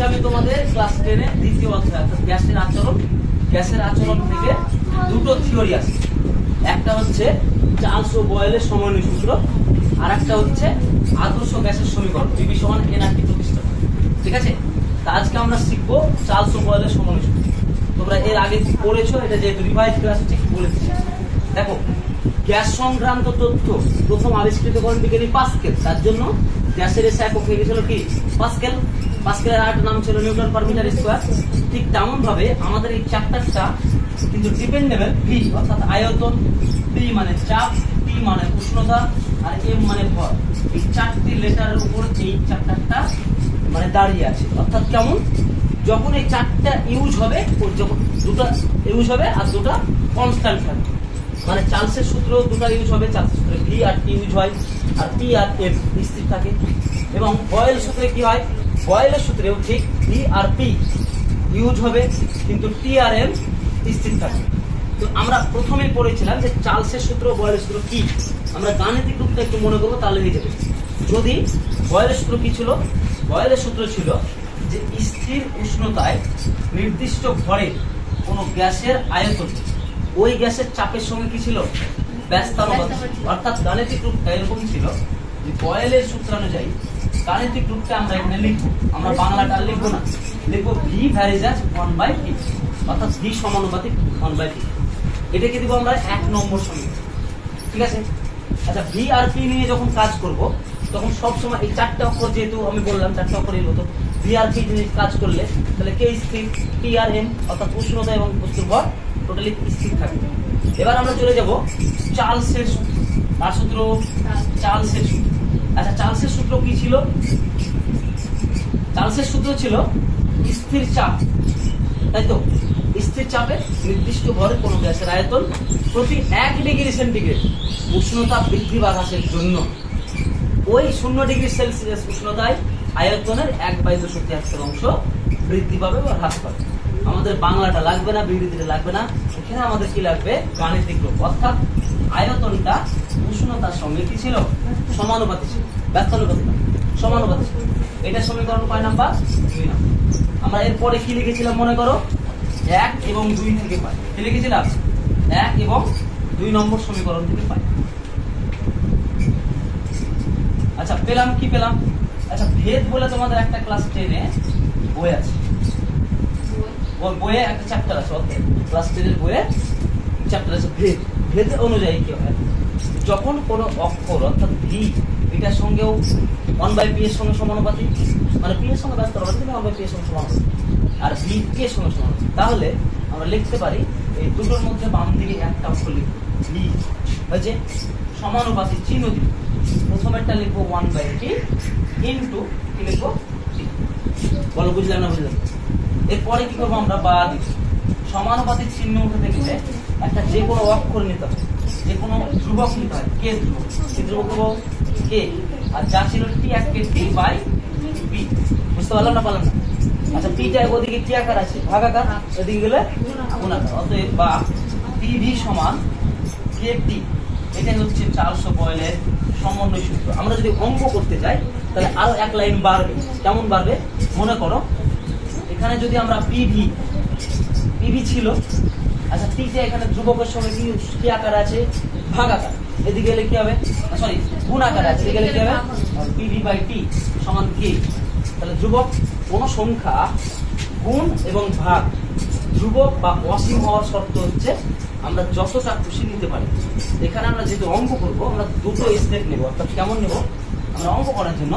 আজকে আমি তোমাদের ক্লাস 10 এর দ্বিতীয় অধ্যায় অর্থাৎ গ্যাসের আচরণ থেকে দুটো থিওরি আছে। একটা হচ্ছে চার্লস ও বয়েলের সমন্বয় সূত্র, আর একটা হচ্ছে আদর্শ গ্যাসের সমীকরণ পিভি সমান এনআরটি প্রতিষ্ঠা। ঠিক আছে, তা আজকে আমরা শিখবো চার্লস ও বয়েলের সমন্বয় সূত্র। তোমরা এর আগে পড়েছো, এটা যেহেতু রিভাইজ ক্লাস হচ্ছে বলে দিচ্ছি। দেখো, গ্যাস সংক্রান্ত তথ্য প্রথম আবিষ্কৃত করেন বিজ্ঞানী পাস্কেল। তার জন্য গ্যাসের এসে একক হয়ে গেছিল কি পাস্কেল। পাস্কেলের আরেকটা নাম ছিল নিউটন পার মিটার স্কয়ার। ঠিক তেমন ভাবে আমাদের এই চ্যাপ্টারটা কিন্তু ডিপেন্ডেবল ভি অর্থাৎ আয়তন, পি মানে চাপ, টি মানে উষ্ণতা, আর এম মানে ভর। এই চারটি লেটারের উপর এই চ্যাপ্টারটা মানে দাঁড়িয়ে আছে। অর্থাৎ কেমন, যখন এই চারটা ইউজ হবে, যখন দুটো ইউজ হবে আর দুটো কনস্ট্যান্ট থাকবে, মানে চার্লসের সূত্র দুটো ইউজ হবে, চার্লসের সূত্রে ভি আর টি ইউজ হয়, আর পি আর এম স্থির থাকে। এবং বয়েল সূত্রে কি হয়, বয়েলের সূত্রেও ঠিক ভি আর পি ইউজ হবে, কিন্তু টি আর এম স্থির থাকে। তো আমরা প্রথমে পড়েছিলাম যে চার্লসের সূত্র বয়েলের সূত্র কি। আমরা গাণিতিক রূপটা একটু মনে করবো, তাহলে হয়ে যাবে। যদি বয়েলের সূত্র কি ছিল, বয়েলের সূত্র ছিল যে স্থির উষ্ণতায় নির্দিষ্ট ভরের কোন গ্যাসের আয়তন ওই গ্যাসের চাপের সঙ্গে কি ছিল, ব্যস্তানুপাতিক। অর্থাৎ গাণিতিক রূপটা এরকম ছিল যে বয়েলের সূত্রানুযায়ী গাণিতিক রূপটা আমরা এখানে লিখবো, আমরা বাংলাটা লিখবো না, লিখবো ভি ভ্যারিজ অ্যাজ 1/p, অর্থাৎ ভি সমানুপাতিক 1/p। এটাকে দিব আমরা 1 নম্বর সমীকরণ। ঠিক আছে, আচ্ছা, ভি আর পি নিয়ে যখন কাজ করব তখন সবসময় এই চারটা অক্ষর, যেহেতু আমি বললাম চারটা অক্ষর এলো, তো ভি আর পি নিয়ে কাজ করলে তাহলে কে স্থির, টি আর এম অর্থাৎ উষ্ণতা এবং বস্তুর ভর টোটালি স্থির থাকবে। এবার আমরা চলে যাব চার্লসের সূত্র। তার সূত্র চার্লসের সূত্র। আচ্ছা, চার্লসের সূত্র কি ছিল? চার্লসের সূত্র ছিল স্থির চাপ, তাই তো, স্থির চাপে নির্দিষ্ট ভরে কোন গ্যাসের আয়তন প্রতি 1 ডিগ্রি সেন্টিগ্রেড উষ্ণতা বৃদ্ধি বা হ্রাসের জন্য ওই 0 ডিগ্রি সেলসিয়াস উষ্ণতায় আয়তনের 1/2 অংশ বৃদ্ধি পাবে বা হ্রাস পাবে। আমাদের বাংলাটা লাগবে না, বিবৃতিটা লাগবে না, এখানে আমাদের কি লাগবে, গাণিতিক রূপ। অর্থাৎ আয়তনটা উষ্ণতার সঙ্গে কি ছিল, সমানুপাতিক ছিল, ব্যস্তানুপাতিক সমানুপাতিক ছিল। এটা সমীকরণ কয় নাম্বার, 2 নাম্বার। আমরা এরপরে কি লিখেছিলাম মনে করো, 1 এবং 2 থেকে পাই। কি লিখেছিলাম, 1 এবং 2 নম্বর সমীকরণ থেকে পাই। আচ্ছা, পেলাম কি পেলাম? আচ্ছা, ভেদ বলে তোমাদের একটা ক্লাস 10 এ বই আছে, ওই বইয়ে একটা চ্যাপ্টার আছে, ক্লাস 10 এর বইয়ে চ্যাপ্টার আছে ভেদ। ভেদ অনুযায়ী কি হয়, যখন কোনো অক্ষর অর্থাৎ ভি এটার সঙ্গেও 1/p এর সঙ্গে সমানুপাতিক, মানে পি এর সঙ্গে ব্যস্তানুপাতিক, 1/p এর সঙ্গে সমানুপাতিক, আর ভি পি এর সঙ্গে সমানুপাতিক, তাহলে আমরা লিখতে পারি এই দুটোর মধ্যে বাম দিকে একটা অক্ষর লিখব ভি, হয়েছে সমানুপাতিক চিহ্ন দিব। প্রথমেরটা লিখবো 1/p ইন্টু কি লিখবো, বলো বুঝলাম না বুঝলাম? এরপরে কি করবো আমরা, বা দিব। সমানুপাতিক চিহ্ন উঠে গেলে একটা যে কোনো অক্ষর নিতে হয়, যে কোনো ধ্রুবক নিতে হয়, কে ধ্রুবক, কি ধ্রুবক হবো কে, আর যা ছিল টি কে টি বাই পি। বুঝতে পারলাম না পারলাম না? আচ্ছা, পিটা ওদিকে কি আকার আছে, ভাগাকার, ওদিকে গেলে গুণাকার। অতএব বা পিভি সমান কে টি, এটাই হচ্ছে চার্লস ও বয়েলের সমন্বয় সূত্র। আমরা যদি অঙ্ক করতে যাই তাহলে আরো এক লাইন বাড়বে। কেমন বাড়বে, মনে করো এখানে যদি আমরা পিভি ছিল, আচ্ছা টিতে এখানে ধ্রুবকের সঙ্গে কি আকার আছে, ভাগাকার, এদিকে গেলে কি হবে, সরি গুণ আকার আছে, এদিকে গেলে কি হবে, পিভি বাই টি সমান কে। তাহলে ধ্রুবক কোন সংখ্যা গুণ এবং ভাগ ধ্রুবক বা অসীম হওয়ার শর্ত হচ্ছে আমরা যতটা খুশি নিতে পারি। এখানে আমরা যেহেতু অঙ্ক করবো, আমরা দুটো স্টেপ নেব। অর্থাৎ কেমন নেব, আমরা অঙ্ক করার জন্য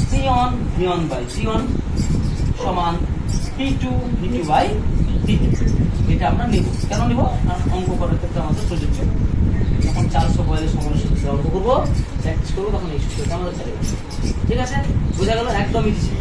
P1 V1 বাই P1 সমান P2 V2 বাই P2, এটা আমরা নেব। কেন নেব, কারণ অঙ্ক করার ক্ষেত্রে আমাদের প্রযোজ্য। যখন চার্লস ও বয়েলের সমন্বয় সূত্রে অঙ্ক করবো, প্র্যাকটিস করবো, তখন এই সূত্রটা আমাদের চলে যাবে। ঠিক আছে, বোঝা গেল, একদম ইজি।